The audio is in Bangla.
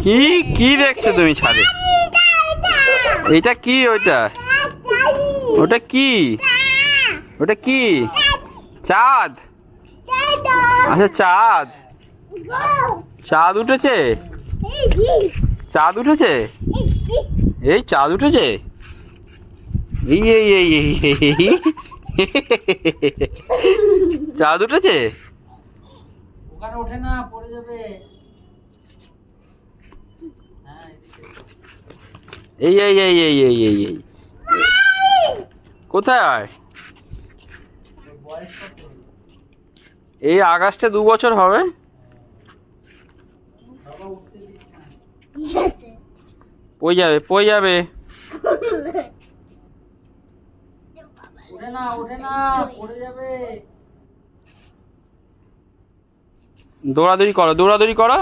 কি কি দেখছো তুমি ছাদে? এটা কি? ওইটা ওটা কি? ওটা কি? চাঁদ? আচ্ছা চাঁদ। চাঁদ উঠেছে? চাঁদ উঠেছে? এই চাঁদ উঠেছে? এই এই এই এই চাঁদ উঠেছে? ওখানে ওঠে না, পড়ে যাবে। এই এই এই এই এই এই এই কোথায়? এই আগস্টে 2 বছর হবে। পড়ে যাবে, পড়ে যাবে। ওঠে না, ওঠে না, পড়ে যাবে। দৌড়াদৌড়ি করো, দৌড়াদৌড়ি করো।